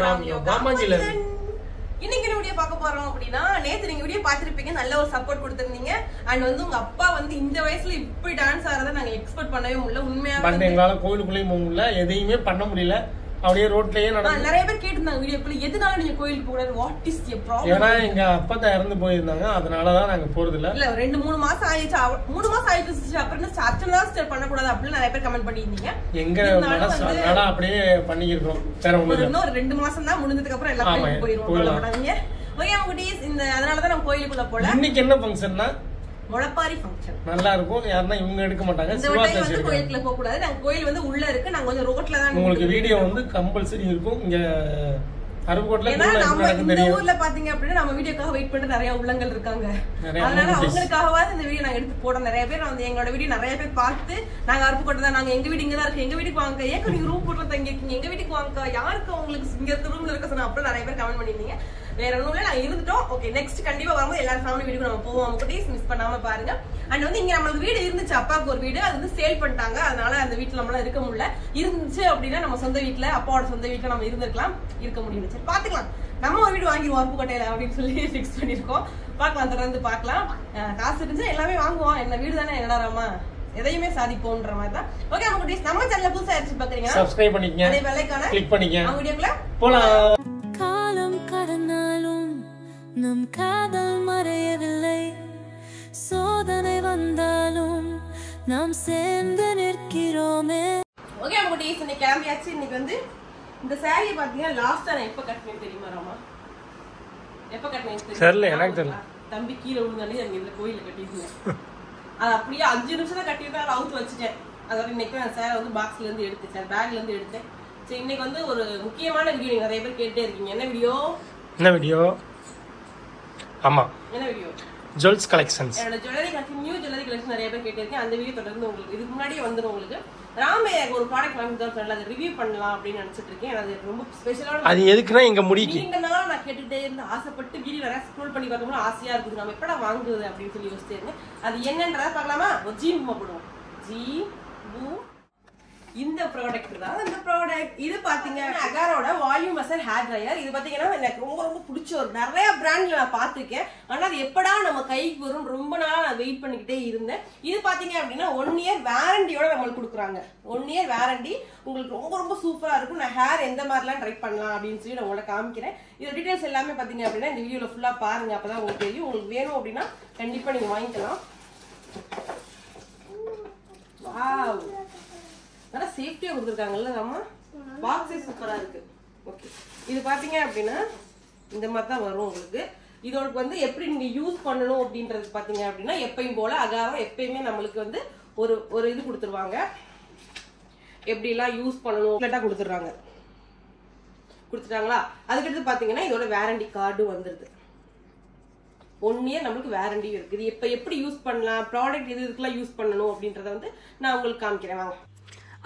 ராம்யோகா. இன்னைக்கு வீடியோ பார்க்க போறோம் அப்படின்னா, நேத்து நீங்க வீடியோ பாத்திருப்பீங்க, நல்ல ஒரு சப்போர்ட் கொடுத்திருந்தீங்க. அண்ட் வந்து உங்க அப்பா வந்து இந்த வயசுல இப்படி டான்ஸ் ஆறத நாங்க எக்ஸ்பெக்ட் பண்ணவே முடியல. உண்மையாவே எங்களால கோயிலுக்குள்ளேயும் போக முடியல, எதையுமே பண்ண முடியல. அப்படியே ரோட்லயே நடந்து நிறைய பேர் கேட்டிருந்தாங்க வீடியோக்குள்ள, எதனால நீங்க கோயிலுக்கு போகக்கூடாது, வாட் இஸ் தி ப்ராப்ளம்? ஏன்னா எங்க அப்பா தான் இறந்து போயிருந்தாங்க, அதனாலதான் நாங்க போறது இல்ல. 2-3 மாசம் ஆயிடுச்சு. 3 மாசம் ஆயிடுச்சு. அப்புறம் அர்ச்சனா ஸ்டார்ட் பண்ணக்கூடாது அப்படின்னு நிறைய பேர் கமெண்ட் பண்ணியிருந்தீங்க. எங்க மனசு அதனால அப்படியே பண்ணிக்கிறோம். வேற ஒண்ணு இன்னும் 2 மாசம் தான் முடிஞ்சதுக்கு அப்புறம் எல்லாம் கோயிலுக்கு போயிருவோம். ஓகே குட்டீஸ், இந்த அதனாலதான் நம்ம கோயிலுக்குள்ள போல. இன்னைக்கு என்ன ஃபங்க்ஷன்னா முளைப்பாரி ஃபங்க்ஷன் நல்லா இருக்கும். யாருன்னா இவங்க எடுக்க மாட்டாங்க. கோயிலுக்குள்ள போக கூடாது. நாங்க கோயில் வந்து உள்ள இருக்கு, நாங்க கொஞ்சம் ரோட்ல தான். உங்களுக்கு வீடியோ வந்து கம்பல்சரி இருக்கும். இங்க அருப்புக்கோட்டையில இந்த ஊர்ல பாத்தீங்க அப்படின்னா நம்ம வீடியோக்காக வெயிட் பண்ற நிறைய உள்ளங்கள் இருக்காங்க. அதனால அவங்களுக்காகவாது இந்த வீடியோ நாங்க எடுத்து போட. நிறைய பேர் வந்து எங்களோட வீடியோ நிறைய பேர் பார்த்து, நாங்க அருப்புக்கோட்டை தான், நாங்க எங்க வீடு இங்கதான் இருக்கு, எங்க வீட்டுக்கு வாங்க, ஏன் நீங்க ரூம் போட்டு தங்கி இருக்கீங்க, எங்க வீட்டுக்கு வாங்க, யாருக்கு உங்களுக்கு இங்க இருக்க ரூம்ல இருக்க சொன்னா அப்புறம் நிறைய பேர் கமெண்ட் பண்ணிருந்தீங்க. வேற ஒண்ணும் இல்ல, நாங்க இருந்துட்டோம். ஓகே, நெக்ஸ்ட் கண்டிப்பா வரும்போது எல்லாரும் ஃபேமிலி வீட்டுக்கு நம்ம போவோம். குட்டீஸ் மிஸ் பண்ணாம பாருங்க. அண்ட் வந்து இங்க நம்மளுக்கு வீடு இருந்துச்சு, அப்பாவுக்கு ஒரு வீடு, அது வந்து சேல் பண்ணிட்டாங்க. அதனால அந்த வீட்டுல நம்மளால இருக்க முடியல. இருந்துச்சு அப்படின்னா நம்ம சொந்த வீட்டுல, அப்பாவோட சொந்த வீட்டுல நம்ம இருந்திருக்கலாம், இருக்க முடியும். சரி பாத்துக்கலாம், நம்ம ஒரு வீடு வாங்கிடுவோம் அருப்புக்கோட்டையில அப்படின்னு சொல்லி பிக்ஸ் பண்ணிருக்கோம். பாக்கலாம், தொடர்ந்து பாக்கலாம். காசு இருந்துச்சு எல்லாமே வாங்குவோம். என்ன வீடு தானே, என்னடா ராமா, எதையுமே சாதிப்போன்ற மாதிரி தான். ஓகே நம்ம குட்டீஸ், நம்ம சேனலை புதுசா ஆயிடுச்சு பாக்குறீங்க, சப்ஸ்கிரைப் பண்ணிக்கங்க, அதே பெல்லைக்கான கிளிக் பண்ணிக்கங்க. நம்ம வீடியோக்குள்ள போலாம். காலம் கடந்தாலும் நம் காதல் மறையவில்லை, சோதனை வந்தாலும் நாம் சேர்ந்து நிற்கிறோமே. ஓகே நம்ம குட்டீஸ், இன்னைக்கு கிளம்பியாச்சு. இன்னைக்கு வந்து இந்த சாரியை பாத்தீங்கன்னா லாஸ்டா நான் எப்ப கட்டினேன் தெரியுமா ராமா? எப்ப கட்டினேன் தெரியல, எனக்கு தெரியல. தம்பி கீழே விழுந்தாலே அங்க இந்த கோயில கட்டிருந்தேன். அது அப்படியே 5 நிமிஷம் தான் கட்டிட்டு அதை அவுத்து வச்சுட்டேன். அதோட இன்னைக்கு நான் சாரை வந்து பாக்ஸ்ல இருந்து எடுத்தேன், பேக்ல இருந்து எடுத்தேன். சரி, இன்னைக்கு வந்து ஒரு முக்கியமான வீடியோ. நீங்க நிறைய பேர் கேட்டே இருக்கீங்க, என்ன வீடியோ என்ன வீடியோ? ஆமா, என்ன வீடியோ? Jewels collections. என்னோட jewellery collection, new jewellery collection நிறைய பேர் கேட்டிருக்கேன். அந்த வீடியோ தொடர்ந்து உங்களுக்கு இதுக்கு முன்னாடியே வந்துடும். உங்களுக்கு ராமையாக ஒரு ப்ராடக்ட் வாங்கி தான் சொன்னல, அதை ரிவ்யூ பண்ணலாம் அப்படின்னு நினைச்சிட்டு இருக்கேன். அது ரொம்ப ஸ்பெஷலான. அது எதுக்குன்னா எங்க முடிக்கு நீண்ட நாளா நான் கேட்டுட்டே இருந்து ஆசைப்பட்டு வீடியோ நிறைய ஸ்க்ரோல் பண்ணி பார்க்கும்போது ஆசையா இருக்குது, நம்ம எப்படா வாங்குறது அப்படின்னு சொல்லி யோசிச்சே இருந்தேன். அது என்னன்றதை பார்க்கலாமா? ஒரு ஜீ பூமா போடுவோம். ஜீ பூ, இந்த ப்ராடக்ட் தான். இந்த ப்ராடக்ட் இது பாத்தீங்க அகாரோட வால்யூம் மெசர் ஹேர் ட்ரையர். இது பாத்தீங்கன்னா எனக்கு ரொம்ப ரொம்ப பிடிச்ச ஒரு, நிறைய பிராண்ட்ல நான் பாத்துருக்கேன். ஆனா அது எப்படா நம்ம கைக்கு வரும் ரொம்ப நாளா நான் வெயிட் பண்ணிக்கிட்டே இருந்தேன். இது பாத்தீங்க அப்படின்னா 1 இயர் வாரண்டியோட நம்மளுக்கு கொடுக்குறாங்க. 1 இயர் வாரண்டி, உங்களுக்கு ரொம்ப ரொம்ப சூப்பரா இருக்கும். நான் ஹேர் எந்த மாதிரிலாம் ட்ரை பண்ணலாம் அப்படின்னு சொல்லி நான் உங்களை காமிக்கிறேன். இதோட டீடைல்ஸ் எல்லாமே பாத்தீங்க அப்படின்னா இந்த வீடியோல ஃபுல்லா பாருங்க, அப்பதான் உங்களுக்கு தெரியும். உங்களுக்கு வேணும் அப்படின்னா கண்டிப்பா நீங்க வாங்கிக்கலாம். வாவ், நல்லா சேஃப்டியா கொடுத்துருக்காங்கல்ல அம்மா. பாக்ஸே சூப்பரா இருக்கு. ஓகே, இது பாத்தீங்க அப்படின்னா இந்த மாதிரி தான் வரும் உங்களுக்கு. இதோட வந்து எப்படி நீங்க யூஸ் பண்ணணும் அப்படின்றது பாத்தீங்க அப்படின்னா எப்பயும் போல அகாரோ எப்பயுமே நம்மளுக்கு வந்து ஒரு இது கொடுத்துருவாங்க, எப்படி எல்லாம் யூஸ் பண்ணணும் கொடுத்துட்டாங்களா. அதுக்கடுத்து பாத்தீங்கன்னா இதோட வாரண்டி கார்டும் வந்துருது. 1 இயர் நம்மளுக்கு வாரண்டி இருக்குது. இப்ப எப்படி யூஸ் பண்ணலாம், ப்ராடக்ட் இதுக்கெல்லாம் யூஸ் பண்ணணும் அப்படின்றத வந்து நான் உங்களுக்கு காமிக்கிறேன் வாங்க.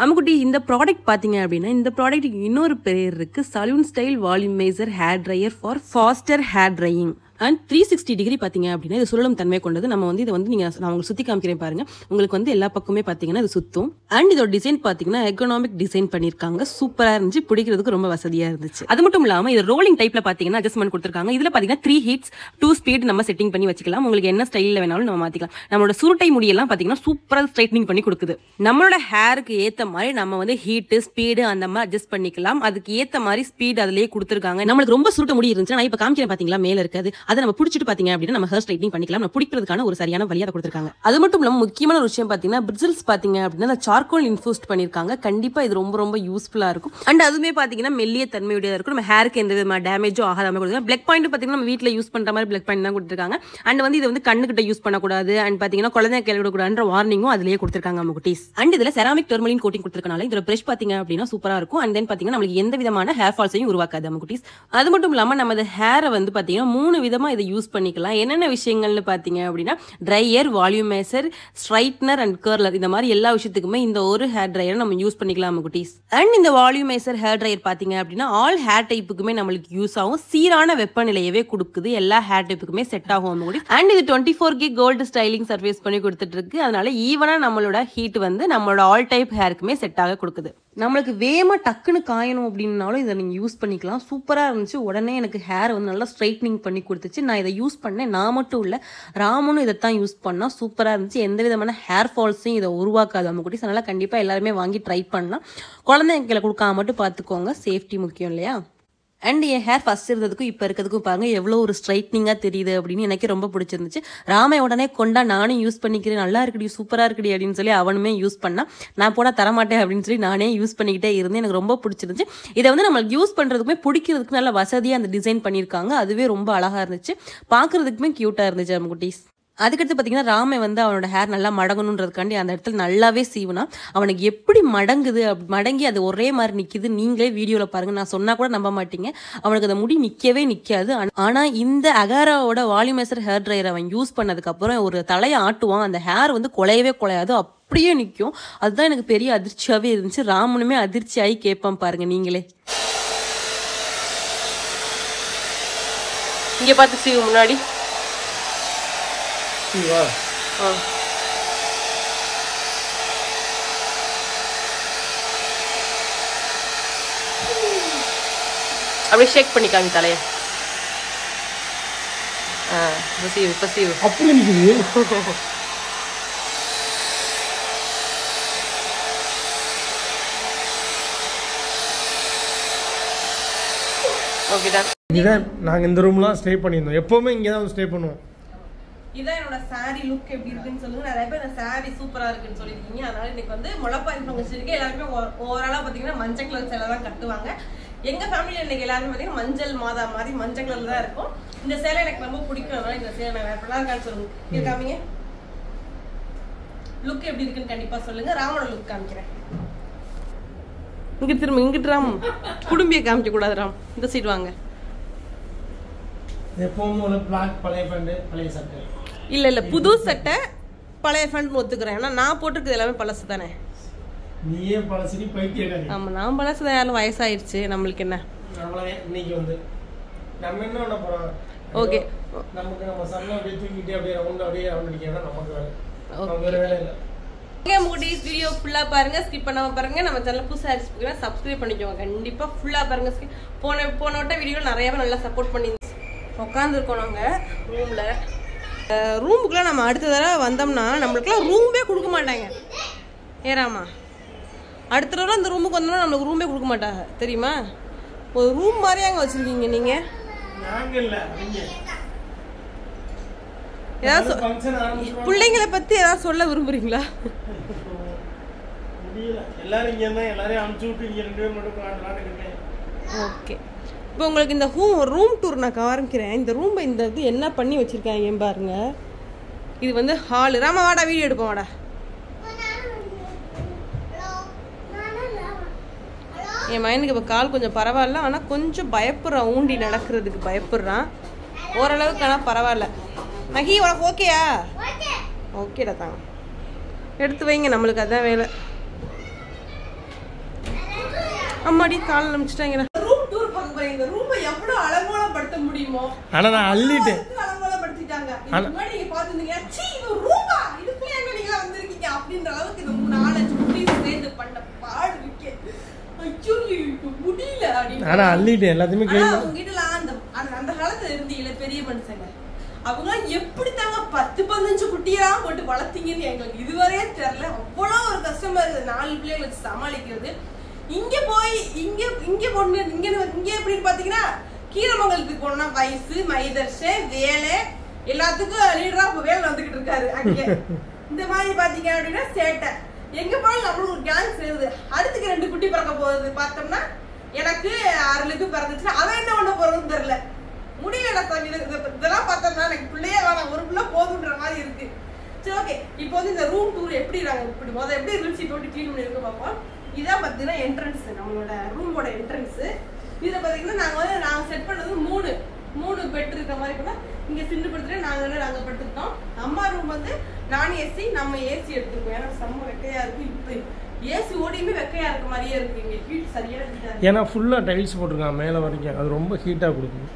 அம்முக்குட்டி, இந்த ப்ராடக்ட் பார்த்தீங்க அப்படின்னா இந்த ப்ராடக்ட்டுக்கு இன்னொரு பேர் இருக்குது, salon style volumiser hair dryer for faster hair drying and 360 degree பார்த்தீங்க அப்படின்னா இது சுழலும் தன்மை கொண்டது. நம்ம வந்து இதை வந்து நான் உங்களுக்கு சுற்றி காமிக்கிறேன் பாருங்க. உங்களுக்கு வந்து எல்லா பக்கமே பார்த்தீங்கன்னா இது சுத்தும். அண்ட் இதோட டிசைன் பார்த்தீங்கன்னா எக்கனாமிக் டிசைன் பண்ணியிருக்காங்க, சூப்பராக இருந்துச்சு, பிடிக்கிறதுக்கு ரொம்ப வசதியாக இருந்துச்சு. அது மட்டும் இல்லாமல் இது ரோலிங் டைப்ல பார்த்தீங்கன்னா அட்ஜஸ்ட்மெண்ட் கொடுத்துருக்காங்க. இதில் பார்த்தீங்கன்னா 3 ஹீட்ஸ் 2 ஸ்பீட் நம்ம செட்டிங் பண்ணி வச்சுக்கலாம். உங்களுக்கு என்ன ஸ்டைலில் வேணாலும் நம்ம மாற்றிக்கலாம். நம்மளோட சுருட்டை முடியெல்லாம் பார்த்தீங்கன்னா சூப்பராக ஸ்ட்ரைட்னிங் பண்ணி கொடுக்குது. நம்மளோட ஹேருக்கு ஏற்ற மாதிரி நம்ம வந்து ஹீட்டு ஸ்பீடு அந்த மாதிரி அட்ஜஸ்ட் பண்ணிக்கலாம். அதுக்கு ஏற்ற மாதிரி ஸ்பீட் அதிலேயே கொடுத்துருக்காங்க. நம்மளுக்கு ரொம்ப சுருட்ட முடி இருந்துச்சு, நான் இப்போ காமிக்கிறேன் பார்த்தீங்களா, மேலே இருக்காது. அதை நம்ம பிடிச்சிட்டு பாத்தீங்க அப்படின்னா நம்ம ஹேர் ஸ்ட்ரைட்னிங் பண்ணிக்கலாம். நம்ம பிடிக்கிறதுக்கான ஒரு சரியான வழியை கொடுத்துருக்காங்க. அது மட்டும் இல்லாம முக்கியமான ஒரு விஷயம் பாத்தீங்கன்னா பிரிசில்ஸ் பாத்தீங்க அப்படின்னா சார்கோல் இன்ஃபியூஸ்ட் பண்ணிருக்காங்க. கண்டிப்பா இது ரொம்ப ரொம்ப யூஸ்ஃபுல்லா இருக்கும். அண்ட் அதுவுமே பாத்தீங்கன்னா மெல்லிய தன்மையுடையதா இருக்கும். நம்ம ஹேருக்கு எந்த விதமான டேமேஜோ ஆகாத மாதிரி கொடுத்துருக்காங்க. பிளக் பாயிண்ட் பாத்தீங்கன்னா நம்ம வீட்டுல யூஸ் பண்ற மாதிரி பிளக் பாயிண்ட் தான் கொடுத்துருக்காங்க. அண்ட் வந்து இது வந்து கண்ணுகிட்ட யூஸ் பண்ணக்கூடாது. அண்ட் பாத்தீங்கன்னா குழந்தை கைவிடக்கூடாதுன்ற வார்னிங்கும் அதுலயே கொடுத்துருக்காங்க நம்ம குட்டீஸ். அண்ட் இதுல செராமிக் டெர்மலின் கோட்டிங் கொடுத்துருக்கனால இதோட பிரஷ் பாத்தீங்க அப்படின்னா சூப்பரா இருக்கும். அண்ட் தென் பாத்தீங்கன்னா நம்மளுக்கு எந்த விதமான ஹேர் ஃபால்ஸையும் உருவாக்காது நம்ம குட்டீஸ். அது மட்டும் இல்லாம நம்ம இந்த ஹேரை வந்து பாத்தீங்கன்னா 3 விதமா இதை யூஸ் பண்ணிக்கலாம். என்னென்ன விஷயங்கள்னு பாத்தீங்க அப்படின்னா ட்ரையர், வால்யூமைசர், ஸ்ட்ரைட்னர் அண்ட் கர்லர், இந்த மாதிரி எல்லா விஷயத்துக்குமே இந்த ஒரு ஹேர் ட்ரையரை நம்ம யூஸ் பண்ணிக்கலாம் குட்டீஸ். அண்ட் இந்த வால்யூமைசர் ஹேர் ட்ரையர் பாத்தீங்க அப்படின்னா ஆல் ஹேர் டைப்புக்குமே நம்மளுக்கு யூஸ் ஆகும். சீரான வெப்பநிலையவே கொடுக்குது, எல்லா ஹேர் டைப்புக்குமே செட் ஆகும் குட்டீஸ். அண்ட் இது 24K கோல்டு ஸ்டைலிங் சர்வீஸ் பண்ணி கொடுத்துட்டு இருக்கு. அதனால ஈவனா நம்மளோட ஹீட் வந்து நம்மளோட ஆல் டைப் ஹேருக்குமே செட் ஆக கொடுக்குது. நம்மளுக்கு வேகமாக டக்குன்னு காயணும் அப்படின்னாலும் இதை நீங்கள் யூஸ் பண்ணிக்கலாம். சூப்பராக இருந்துச்சு. உடனே எனக்கு ஹேர் வந்து நல்லா ஸ்ட்ரைட்னிங் பண்ணி கொடுத்துச்சு. நான் இதை யூஸ் பண்ணேன். நான் மட்டும் இல்லை, ராமனும் இதை தான் யூஸ் பண்ணால் சூப்பராக இருந்துச்சு. எந்த விதமான ஹேர் ஃபால்ஸையும் இதை உருவாக்காது நம்ம குட்டீஸ். அதனால் கண்டிப்பாக எல்லாருமே வாங்கி ட்ரை பண்ணலாம். குழந்தைங்களை கொடுக்காம மட்டும் பார்த்துக்கோங்க, சேஃப்டி முக்கியம் இல்லையா. அண்ட் என் ஹேர் ஃபஸ்ட் இருந்ததுக்கும் இப்போ இருக்கிறதுக்கும் பாருங்கள் எவ்வளோ ஒரு ஸ்ட்ரைட்னிங்காக தெரியுது அப்படின்னு எனக்கு ரொம்ப பிடிச்சிருந்துச்சு. ராமை உடனே கொண்டா நானும் யூஸ் பண்ணிக்கிறேன், நல்லா இருக்குடி சூப்பராக இருக்குடி அப்படின்னு சொல்லி அவனுமே யூஸ் பண்ணால் நான் போனால் தரமாட்டேன் அப்படின்னு சொல்லி நானே யூஸ் பண்ணிக்கிட்டே இருந்தேன். எனக்கு ரொம்ப பிடிச்சிருந்துச்சு. இதை வந்து நம்மளுக்கு யூஸ் பண்ணுறதுக்குமே பிடிக்கிறதுக்கு நல்ல வசதியாக அந்த டிசைன் பண்ணியிருக்காங்க. அதுவே ரொம்ப அழகாக இருந்துச்சு, பார்க்குறதுக்குமே க்யூட்டாக இருந்துச்சு நம்ம குட்டீஸ். அதுக்கடுத்து பார்த்தீங்கன்னா ராமை வந்து அவனோட ஹேர் நல்லா மடங்கணுன்றதுக்காண்டி அந்த இடத்துல நல்லாவே சீவுனா அவனுக்கு எப்படி மடங்குது, மடங்கி அது ஒரே மாதிரி நிற்கிது. நீங்களே வீடியோவில் பாருங்கள், நான் சொன்னால் கூட நம்ப மாட்டீங்க. அவனுக்கு அந்த முடி நிற்கவே நிற்காது. ஆனால் இந்த அகாராவோட வால்யூமைசர் ஹேர் ட்ரையர் அவன் யூஸ் பண்ணதுக்கப்புறம் ஒரு தலையை ஆட்டுவான், அந்த ஹேர் வந்து குலையவே குலையாது, அப்படியே நிற்கும். அதுதான் எனக்கு பெரிய அதிர்ச்சியாகவே இருந்துச்சு. ராமனுமே அதிர்ச்சி ஆகி கேட்பான் பாருங்க நீங்களே. இங்கே பார்த்து சீவு முன்னாடி அப்படியே ஷேக் பண்ணிக்காங்க தலைய. பசீவு அப்படி நிக்குது. ஓகேடா. இதான் நாங்க இந்த ரூம்லாம் ஸ்டே பண்ணியிருந்தோம். எப்பவுமே இங்கே தான் ஸ்டே பண்ணுவோம். இதான் என்னோட சாரி லுக் எப்படி இருக்குன்னு சொல்லுங்க. நிறைய பேர் இந்த சாரி சூப்பரா இருக்குன்னு சொல்லியிருக்கீங்க. அதனால இன்னைக்கு வந்து முளைப்பாரி ஃபங்க்ஷன் இருக்கு. எல்லாருமே ஓவராலா பாத்தீங்கன்னா மஞ்சள் கலர் சேலை தான் கட்டுவாங்க. எங்க ஃபேமிலியில இன்னைக்கு எல்லாருமே பாத்தீங்கன்னா மஞ்சள் மாதா மாதிரி மஞ்சள் கலர்ல தான் இருக்கும். இந்த சேலை எனக்கு ரொம்ப பிடிக்கும். அதனால இந்த சேலை நான் வேற இருக்கான்னு சொல்லுங்க. இருக்காமீங்க லுக் எப்படி இருக்குன்னு கண்டிப்பா சொல்லுங்க. ராமோட லுக் காமிக்கிறேன். இங்க திரும்ப இங்கிட்டு ராம் குடும்பிய காமிக்க கூடாது. ராம் இந்த சைடு வாங்க. எப்பவும் ஒரு பிளாக் பழைய பேண்ட் பழைய சட்டை. இல்ல புது சட்டை பழைய பேண்ட் ஒத்துக்கிறேன். ஏன்னா நான் போட்டுருக்குது எல்லாமே பழசு தானே. நீயே பழசு பைத்தியக்காரி. ஆமா நான் பழசு தான். யாரும் வயசாயிருச்சு, நம்மளுக்கு என்ன. இன்னைக்கு வந்து நம்ம என்ன பண்ண போறோம்? ஓகே, நமக்கு நம்ம சன்ன அப்படியே தூக்கிட்டே அப்படியே ரவுண்ட் அடிக்கணும். நமக்கு வேற வேலை இல்லை. ஓகே முகடீஸ், வீடியோ ஃபுல்லா பாருங்க, ஸ்கிப் பண்ணாம பாருங்க. நம்ம சேனல் புதுசா இருந்துச்சுன்னா சப்ஸ்கிரைப் பண்ணிக்கோங்க. கண்டிப்பா ஃபுல்லா பாருங்க. போன வட்ட வீடியோ நிறையவே நல்லா சப்போர்ட் பண்ணி உட்காந்துருக்கோம் நாங்கள் ரூமில். ரூமுக்குலாம் நம்ம அடுத்த தடவை வந்தோம்னா நம்மளுக்குலாம் ரூமே கொடுக்க மாட்டாங்க. ஏறாமா அடுத்த தடவை அந்த ரூமுக்கு வந்தோம்னா நம்மளுக்கு ரூமே கொடுக்க மாட்டாங்க தெரியுமா? ஒரு ரூம் மாதிரியே அங்கே வச்சுருக்கீங்க நீங்கள். ஏதாவது பிள்ளைங்களை பற்றி ஏதாவது சொல்ல விரும்புறீங்களா? எல்லாரும் இங்கே இருந்தால் எல்லாரையும் அனுப்பிச்சு விட்டு இங்கே 2 பேர் மட்டும். ஓகே, இப்போ உங்களுக்கு இந்த ரூம் டூர் நான் காமிக்கிறேன். இந்த ரூம் இந்த இது என்ன பண்ணி வச்சிருக்காங்க பாருங்க. இது வந்து ஹால். ராமா வாடா வீடியோ எடுப்போம் வாடா. என் மைனுக்கு இப்போ கால் கொஞ்சம் பரவாயில்ல, ஆனால் கொஞ்சம் பயப்படுறான். ஊண்டி நடக்கிறதுக்கு பயப்படுறான். ஓரளவுக்கு ஆனால் பரவாயில்ல. மகி உனக்கு ஓகேயா? ஓகேடா தாங்க எடுத்து வைங்க, நம்மளுக்கு அதான் வேலை. அம்மாடி கால் நம்பிச்சிட்டாங்க. ரூம் டூர் பார்க்க போறீங்க. இந்த ரூமை எவ்வளவு அலங்கோலப்படுத்த முடியுமோ ஆனா நான் அள்ளிட்டேன். அலங்கோலப்படுத்திட்டாங்க. இதுக்கு முன்னாடி நீங்க பாத்துந்தீங்க, சீ இது ரூமா இதுக்குள்ள எங்க நீங்க வந்திருக்கீங்க அப்படின்ற அளவுக்கு இந்த 4-5 குட்டி சேர்ந்து பண்ண பாடு விக்கே. ஐயோ முடியல அப்படின்னு. ஆனா அள்ளிட்டேன் எல்லாத்தையுமே க்ளீன் பண்ணி. உங்ககிட்டலாம் அந்த காலத்துல இருந்தீங்களே பெரிய மனுஷங்க, அவங்க எப்படி தாங்க 10-15 குட்டியெல்லாம் போட்டு வளர்த்தீங்கன்னு எங்களுக்கு இதுவரையே தெரியல. அவ்வளவு ஒரு கஷ்டமா இருக்குது 4 பிள்ளைகளை வச்சு சமாளிக்கிறது. இங்க போய் இங்க பொண்ணு இங்க எப்படின்னு பாத்தீங்கன்னா கீரமங்கலத்துக்கு போனா வயசு மைதர்ஷே வேலை எல்லாத்துக்கும் லீடரா வேலை வந்துகிட்டு இருக்காரு. அங்க இந்த மாதிரி பாத்தீங்க அப்படின்னா சேட்டை எங்க போனாலும் நம்மளுக்கு ஒரு கேங் சேருது. அடுத்துக்கு 2 குட்டி பிறக்க போகுது. பார்த்தோம்னா எனக்கு 6 பிறந்துச்சுன்னா அவன் என்ன பண்ண போறதுன்னு தெரியல. முடியல இதெல்லாம் பார்த்தோம்னா எனக்கு பிள்ளையே வேணாம், ஒரு பிள்ளை போதுன்ற மாதிரி இருக்கு. சரி ஓகே, இப்போ வந்து இந்த ரூம் டூர் எப்படி நாங்க இப்படி முதல்ல எப்படி ரில்சி போட்டு கிளீன் பண்ணி இருக்க பார்ப்போம். இதான் பார்த்தீங்கன்னா என்ட்ரன்ஸ், நம்மளோட ரூமோட என்ட்ரன்ஸ். இதை பார்த்தீங்கன்னா நாங்கள் செட் பண்ணது 3 பெட் இருக்கிற மாதிரி கூட இங்கே சிண்டு படுத்துட்டு நாங்கள் படுத்துக்கிட்டோம். அம்மா ரூம் வந்து நான் ஏசி, நம்ம ஏசி எடுத்துருக்கோம். ஏன்னா செம்ம வெக்கையா இருக்கு. இப்போ ஏசி ஓடியுமே வெக்கையா இருக்க மாதிரியே இருக்கு. இங்கே ஹீட் சரியான ஹீட்டாக, ஏன்னா ஃபுல்லாக டைல்ஸ் போட்டிருக்காங்க மேலே வரைக்கும், அது ரொம்ப ஹீட்டாக கொடுக்குது.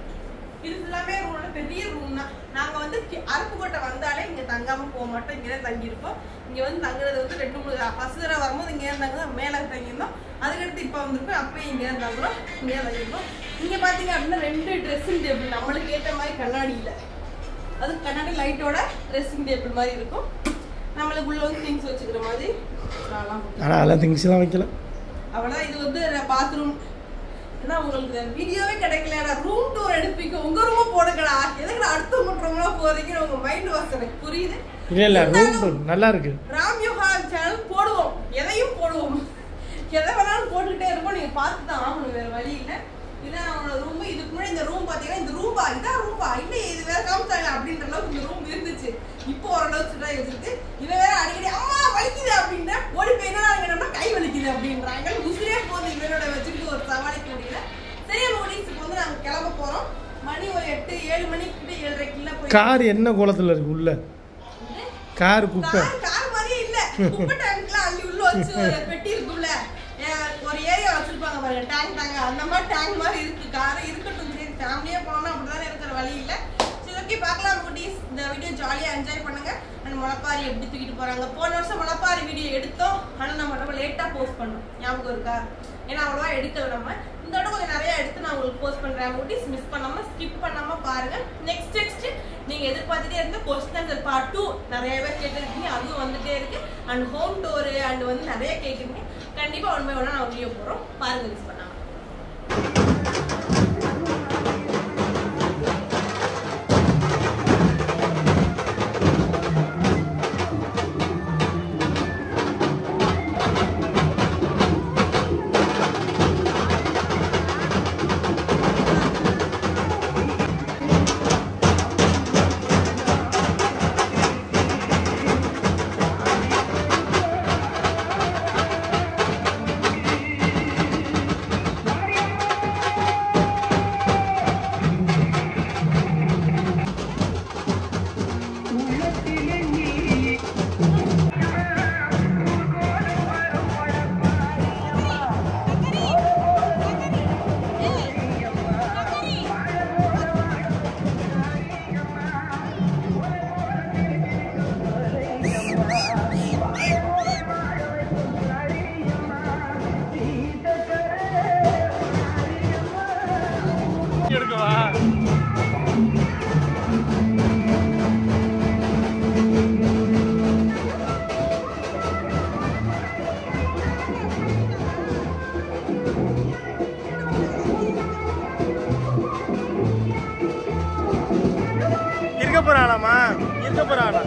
இது ஃபுல்லாமே ரூமோட பெரிய ரூம் தான். நாங்கள் வந்து அருப்புக்கோட்டை வந்தாலே இங்கே தங்காமல் போக மட்டும் இங்கே தான் தங்கியிருப்போம். இங்கே வந்து தங்குறது வந்து 2-3 ஃபர்ஸ்ட் தடவை வரும்போது இங்கே இருந்தாங்க, மேலே தங்கியிருந்தோம். அதுக்கடுத்து இப்போ வந்துருக்கோம், அப்பயும் இங்கே தான் தங்குறோம், இங்கே தான் தங்கியிருப்போம். இங்கே பார்த்தீங்க அப்படின்னா 2 ட்ரெஸ்ஸிங் டேபிள், நம்மளுக்கு ஏற்ற மாதிரி கண்ணாடி இல்லை, அது கண்ணாடி லைட்டோட ட்ரெஸ்ஸிங் டேபிள் மாதிரி இருக்கும். நம்மளுக்கு உள்ள வந்து திங்ஸ் வச்சுக்கிற மாதிரி. ஆனால் அதெல்லாம் திங்ஸ்லாம் வைக்கல. அவ்வளோதான். இது வந்து பாத்ரூம். ஏன்னா உங்களுக்கு வீடியோவே கிடைக்கல, ரூம் டூர் எடுப்பீங்க, உங்க ரூம் போடுங்கடா, எதுக்கு அடுத்த ரூம்ல போறீங்க, உங்க மைண்ட் வாஷ் எனக்கு புரியுது. இல்ல ரூம் டூர் நல்லா இருக்கு. ராம் யோகா சேனல் போடுவோம், எதையும் போடுவோம், எதை வேணாலும் போட்டுக்கிட்டே இருப்போம். நீங்க பார்த்து தான் ஆகணும், வேற வழி இல்லை. இதான் அவங்களோட ரூம். இதுக்கு முன்னாடி இந்த ரூம் பாத்தீங்கன்னா இந்த ரூம்பா இதான் ரூம்பா இல்லை, இது வேற காமிச்சாங்க அப்படின்ற அளவுக்கு இந்த ரூம் இருந்துச்சு. இப்போ ஓரளவுக்கு சுட்டாக வச்சிருக்கு. இவன் வேற அடிக்கடி அம்மா வலிக்குது அப்படின்ற ஓடி போய் என்ன கை வலிக்குது அப்படின்றாங்க. உசிரே போகுது இவனோட வச்சுக்கிட்டு ஒரு சமாளிக்க முடியல. சரியா முடிச்சுக்கு வந்து நாங்க கிளம்ப போறோம். மணி ஒரு 8-7 மணிக்கிட்ட 7:30 போய். கார் என்ன கோலத்துல இருக்கு உள்ள? கார் குப்பை கார் மாதிரியே இல்ல, குப்பை டேங்க்லாம் அள்ளி உள்ள வச்சு ஒரு பெட்டி இருக்குல்ல, ஒரு ஏரியா வச்சிருப்பாங்க பாருங்க, டேங்க் அந்த மாதிரி டேங்க் மாதிரி இருக்கு. கார் இருக்கட்டும், சரி ஃபேமிலியா போனோம்னா அப்படிதானே இருக்கிற வழி இல்லை. சரி ஓகே, பார்க்கலாம் குட்டீஸ். இந்த வீடியோ ஜாலியா என்ஜாய் பண்ணுங்க. அண்ட் முளைப்பாரி எப்படி தூக்கிட்டு போறாங்க. போன வருஷம் முளைப்பாரி வீடியோ எடுத்தோம், ஆனா நம்ம ரொம்ப லேட்டா போஸ்ட் பண்ணோம், ஞாபகம் இருக்கா? ஏன்னா அவ்வளவா எடுக்கல நம்ம. இந்த தடவை கொஞ்சம் நிறைய எடுத்து நான் உங்களுக்கு போஸ்ட் பண்றேன் குட்டீஸ். மிஸ் பண்ணாம ஸ்கிப் பண்ணாம பாருங்க. நெக்ஸ்ட் நீங்க எதிர்பார்த்துட்டே இருந்த கொஸ்டின் ஆன்சர் பார்ட் 2 நிறைய பேர் கேட்டிருக்கீங்க, அதுவும் வந்துட்டே இருக்கு. அண்ட் ஹோம் டூர் அண்ட் வந்து நிறைய கேட்குறீங்க. கண்டிப்பா 1 by 1 நான் வீடியோ போடுறோம், பாருங்க மிஸ் பண்ணாம. இருக்க போறானா?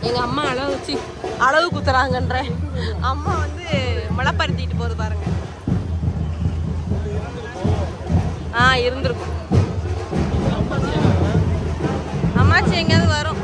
எங்க அம்மா அளவு குத்துறாங்கன்ற அம்மா வந்து முளைப்பருத்திட்டு போகுது பாருங்க. இருந்திருக்கும். அம்மாச்சி எங்கேயாவது வரும்.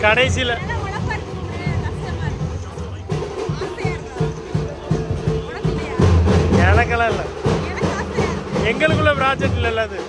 கடைசியில் எனக்கெல்லாம் இல்லை, எங்களுக்குள்ள ப்ராஜெக்ட் இல்லை அது.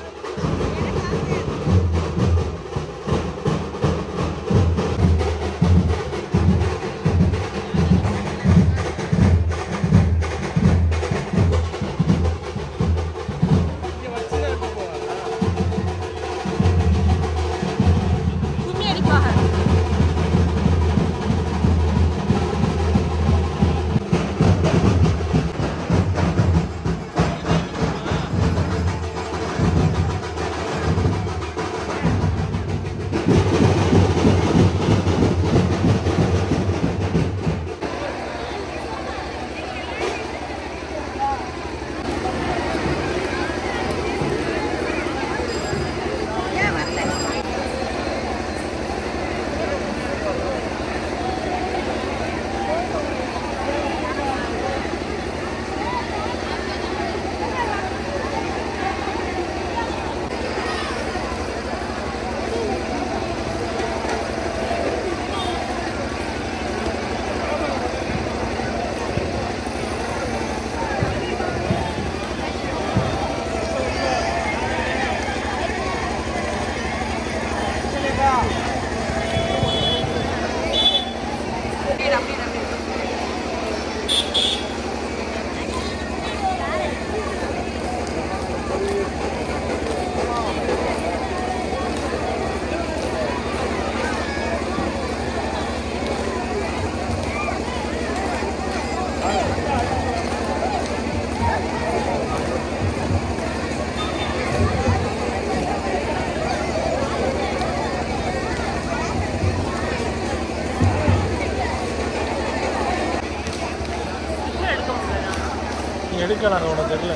எடுக்கலாம் உனக்கு தெரியல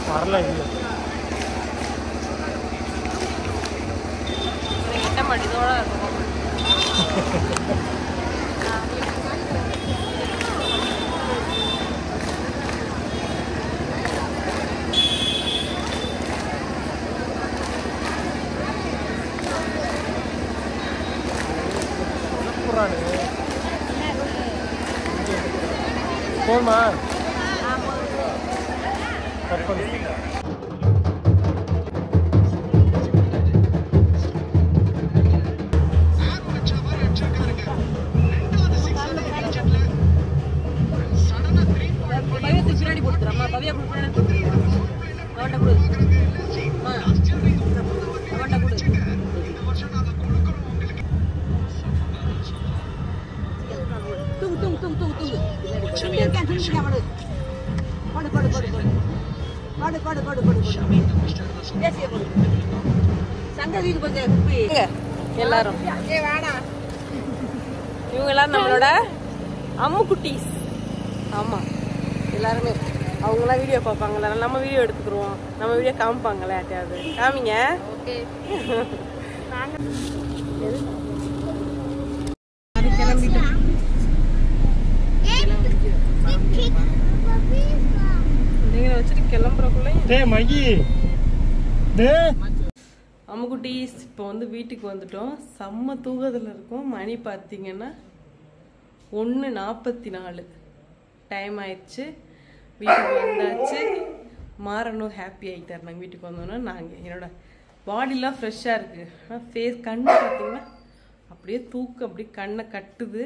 வரல இல்லை கிட்ட மடிதோட இருக்கும் போதுமா பின்னாடி போட்டுறமா பவியா அவன்கிட்ட கொடு அவன்கிட்ட கொடு எல்லாரும் இவங்க எல்லாரும் நம்மளோட அம்மு குட்டீஸ். ஆமா எல்லாருமே அவங்களாம் வீடியோ பார்ப்பாங்களா, நம்ம வீடியோ எடுத்துக்கிறோம், நம்ம வீடியோ காமிப்பாங்களே யார்ட்டையாவது காமிங்க. நீங்களை வச்சுட்டு கிளம்புறக்குள்ள அம்முக்குட்டீஸ் இப்போ வந்து வீட்டுக்கு வந்துட்டோம். செம்ம தூக்கத்தில் இருக்கும். மணி பார்த்தீங்கன்னா 1:44 டைம் ஆயிடுச்சு. வீட்டுக்கு வந்தாச்சு. மாறணும் ஹாப்பி ஆகிட்டார். நாங்கள் வீட்டுக்கு வந்தோன்னா நாங்கள் என்னோட பாடிலாம் ஃப்ரெஷ்ஷாக இருக்குது. ஆனால் ஃபேஸ் கண்ணு பார்த்தீங்கன்னா அப்படியே தூக்கம் அப்படியே கண்ணை கட்டுது.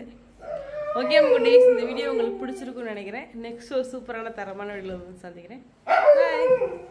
ஓகே அம்முக்குட்டீஸ், இந்த வீடியோ உங்களுக்கு பிடிச்சிருக்குன்னு நினைக்கிறேன். நெக்ஸ்ட் ஒரு சூப்பரான தரமான வீடியோவில் வந்து சந்திக்கிறேன். பாய்.